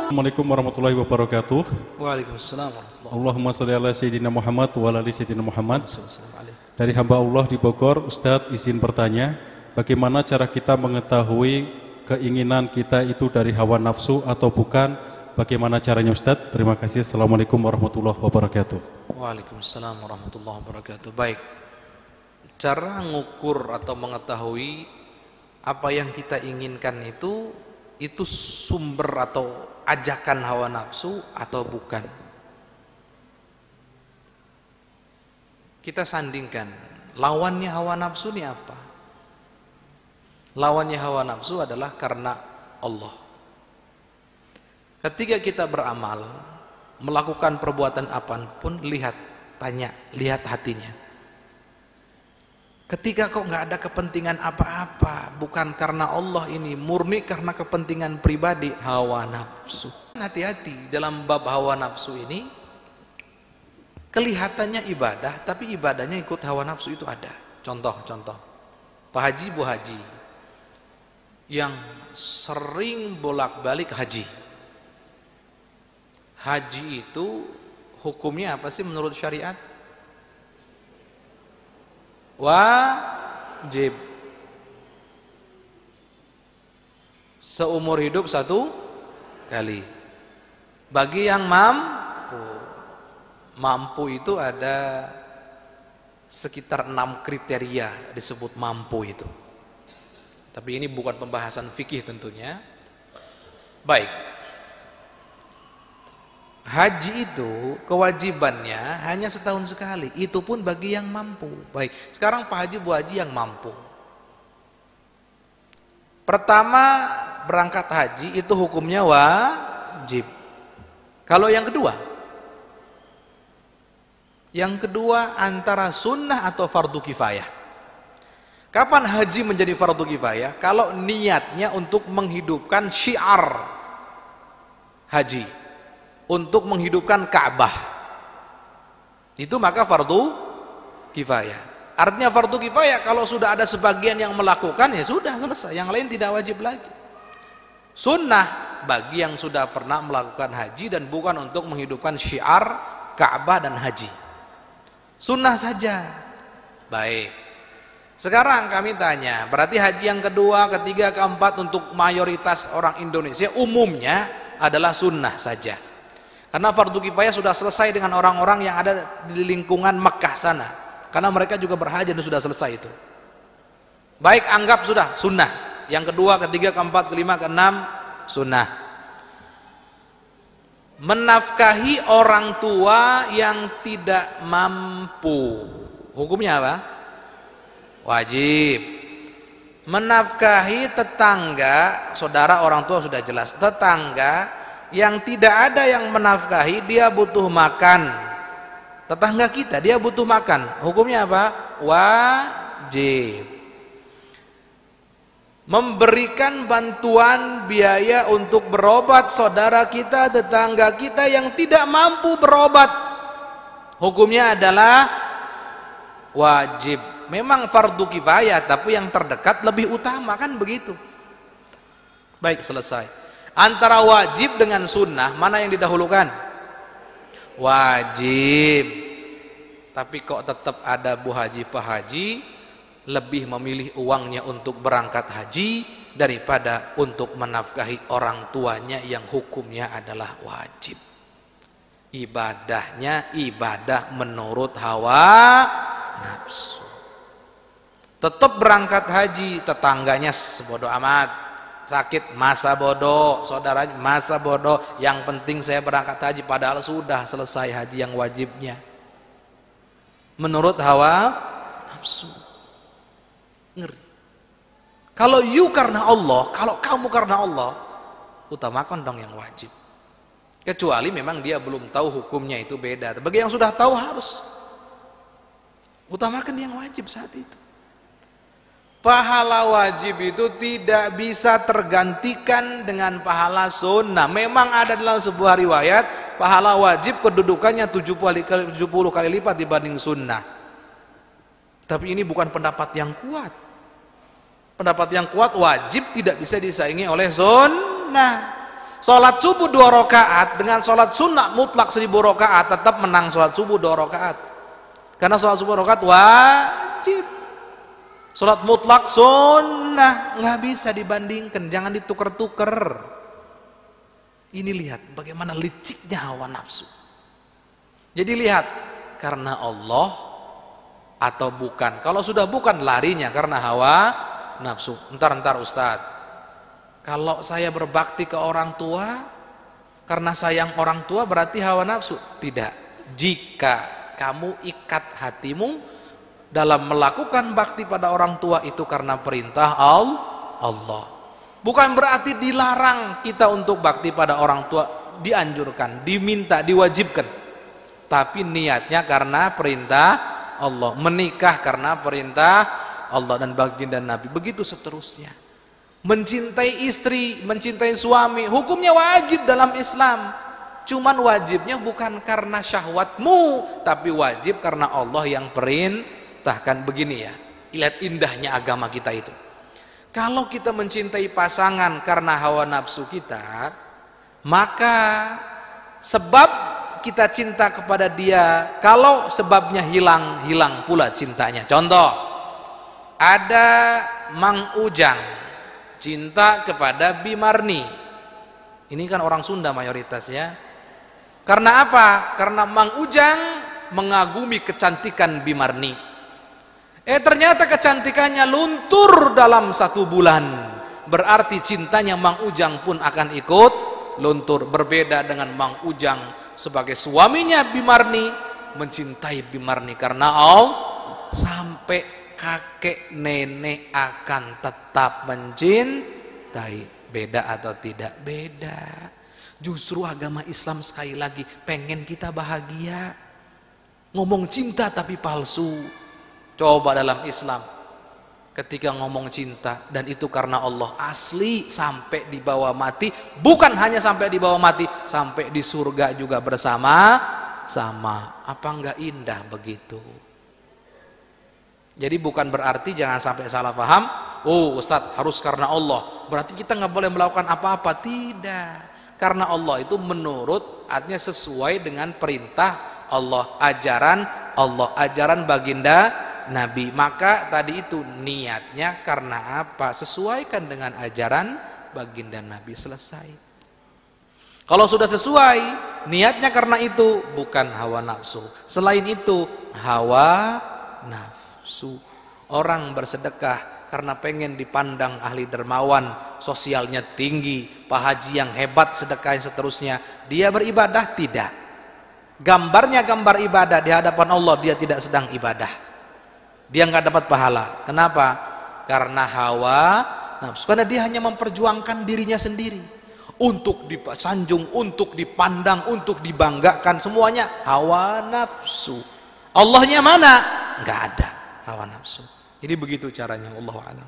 Assalamualaikum warahmatullahi wabarakatuh. Waalaikumsalam warahmatullahi Allahumma sholli ala sayyidina Muhammad wa ala ali sayyidina Muhammad. wabarakatuh. Dari hamba Allah di Bogor, Ustadz izin bertanya, bagaimana cara kita mengetahui keinginan kita itu dari hawa nafsu atau bukan? Bagaimana caranya Ustadz? Terima kasih. Assalamualaikum warahmatullahi wabarakatuh. Waalaikumsalam warahmatullahi wabarakatuh. Baik, cara ngukur atau mengetahui apa yang kita inginkan itu sumber atau ajakan hawa nafsu atau bukan. Kita sandingkan, lawannya hawa nafsu ini apa? Lawannya hawa nafsu adalah karena Allah. Ketika kita beramal, melakukan perbuatan apapun, lihat hatinya. Ketika kok nggak ada kepentingan apa-apa, bukan karena Allah ini, murni karena kepentingan pribadi, hawa nafsu. Hati-hati dalam bab hawa nafsu ini, kelihatannya ibadah, tapi ibadahnya ikut hawa nafsu itu ada. Contoh, Pak Haji, Bu Haji, yang sering bolak-balik haji. Haji itu hukumnya apa sih menurut syariat? Wajib. Seumur hidup satu kali. Bagi yang mampu itu ada sekitar 6 kriteria disebut mampu itu. Tapi ini bukan pembahasan fikih tentunya. Baik. Haji itu kewajibannya hanya setahun sekali. Itu pun bagi yang mampu. Baik, sekarang Pak Haji, Bu Haji yang mampu. Pertama, berangkat haji itu hukumnya wajib. Kalau yang kedua? Yang kedua antara sunnah atau fardu kifayah. Kapan haji menjadi fardu kifayah? Kalau niatnya untuk menghidupkan syiar haji, untuk menghidupkan Ka'bah, itu maka fardu kifayah. Artinya fardu kifayah kalau sudah ada sebagian yang melakukan, ya sudah selesai, yang lain tidak wajib lagi. Sunnah bagi yang sudah pernah melakukan haji dan bukan untuk menghidupkan syiar Ka'bah dan haji. Sunnah saja. Baik, sekarang kami tanya, berarti haji yang kedua, ketiga, keempat untuk mayoritas orang Indonesia umumnya adalah sunnah saja. Karena fardu kifayah sudah selesai dengan orang-orang yang ada di lingkungan Mekah sana. Karena mereka juga berhaji dan sudah selesai itu. Baik, anggap sudah sunnah. Yang kedua, ketiga, keempat, kelima, keenam, sunnah. Menafkahi orang tua yang tidak mampu, hukumnya apa? Wajib. Menafkahi tetangga, saudara orang tua sudah jelas. Tetangga yang tidak ada yang menafkahi, dia butuh makan. Tetangga kita, dia butuh makan, hukumnya apa? Wajib. Memberikan bantuan biaya untuk berobat saudara kita, tetangga kita yang tidak mampu berobat, hukumnya adalah wajib. Memang fardu kifayah, tapi yang terdekat lebih utama, kan begitu. Baik, selesai. Antara wajib dengan sunnah, mana yang didahulukan? Wajib. Tapi kok tetap ada Bu Haji, Pak Haji lebih memilih uangnya untuk berangkat haji daripada untuk menafkahi orang tuanya yang hukumnya adalah wajib. Ibadahnya ibadah menurut hawa nafsu. Tetap berangkat haji, tetangganya sebodoh amat. Sakit, masa bodoh, saudaranya masa bodoh, yang penting saya berangkat haji, padahal sudah selesai haji yang wajibnya menurut hawa nafsu. Ngeri. Kalau you karena Allah, kalau kamu karena Allah, utamakan dong yang wajib. Kecuali memang dia belum tahu hukumnya, itu beda. Bagi yang sudah tahu harus utamakan yang wajib saat itu. Pahala wajib itu tidak bisa tergantikan dengan pahala sunnah. Memang ada dalam sebuah riwayat, pahala wajib kedudukannya 70 kali lipat dibanding sunnah. Tapi ini bukan pendapat yang kuat. Pendapat yang kuat, wajib tidak bisa disaingi oleh sunnah. Sholat subuh 2 rakaat dengan sholat sunnah mutlak 1000 rakaat tetap menang sholat subuh 2 rakaat. Karena sholat subuh 2 rakaat wajib. Sholat mutlak sunnah, nggak bisa dibandingkan, jangan ditukar-tukar. Ini lihat bagaimana liciknya hawa nafsu. Jadi lihat, karena Allah atau bukan. Kalau sudah bukan, larinya karena hawa nafsu. Entar Ustadz, kalau saya berbakti ke orang tua karena sayang orang tua berarti hawa nafsu? Tidak. Jika kamu ikat hatimu dalam melakukan bakti pada orang tua itu karena perintah Allah. Bukan berarti dilarang kita untuk bakti pada orang tua, dianjurkan, diminta, diwajibkan. Tapi niatnya karena perintah Allah, menikah karena perintah Allah dan baginda Nabi, begitu seterusnya. Mencintai istri, mencintai suami, hukumnya wajib dalam Islam. Cuman wajibnya bukan karena syahwatmu, tapi wajib karena Allah yang perintahkan. Begini ya, lihat indahnya agama kita itu. Kalau kita mencintai pasangan karena hawa nafsu kita, maka sebab kita cinta kepada dia, kalau sebabnya hilang, hilang pula cintanya. Contoh, ada Mang Ujang cinta kepada Bimarni. Ini kan orang Sunda mayoritas ya. Karena apa? Karena Mang Ujang mengagumi kecantikan Bimarni. Ternyata kecantikannya luntur dalam 1 bulan. Berarti cintanya Mang Ujang pun akan ikut luntur. Berbeda dengan Mang Ujang sebagai suaminya Bimarni, mencintai Bimarni karena Allah, sampai kakek nenek akan tetap mencintai. Beda atau tidak? Beda. Justru agama Islam sekali lagi pengen kita bahagia. Ngomong cinta tapi palsu. Coba dalam Islam ketika ngomong cinta dan itu karena Allah asli, sampai dibawa mati. Bukan hanya sampai dibawa mati, sampai di surga juga bersama-sama. Apa enggak indah begitu? Jadi bukan berarti, jangan sampai salah paham, oh Ustadz harus karena Allah, berarti kita nggak boleh melakukan apa-apa. Tidak. Karena Allah itu menurut, artinya sesuai dengan perintah Allah, ajaran baginda Nabi. Maka tadi itu niatnya karena apa? Sesuaikan dengan ajaran baginda Nabi, selesai. Kalau sudah sesuai, niatnya karena itu, bukan hawa nafsu. Selain itu, hawa nafsu. Orang bersedekah karena pengen dipandang ahli dermawan, sosialnya tinggi, Pak Haji yang hebat, sedekah yang seterusnya. Dia beribadah? Tidak. Gambarnya gambar ibadah, di hadapan Allah dia tidak sedang ibadah. Dia nggak dapat pahala. Kenapa? Karena hawa nafsu. Karena dia hanya memperjuangkan dirinya sendiri untuk disanjung, untuk dipandang, untuk dibanggakan, semuanya hawa nafsu. Allahnya mana? Nggak ada hawa nafsu. Jadi begitu caranya, wallahu a'lam.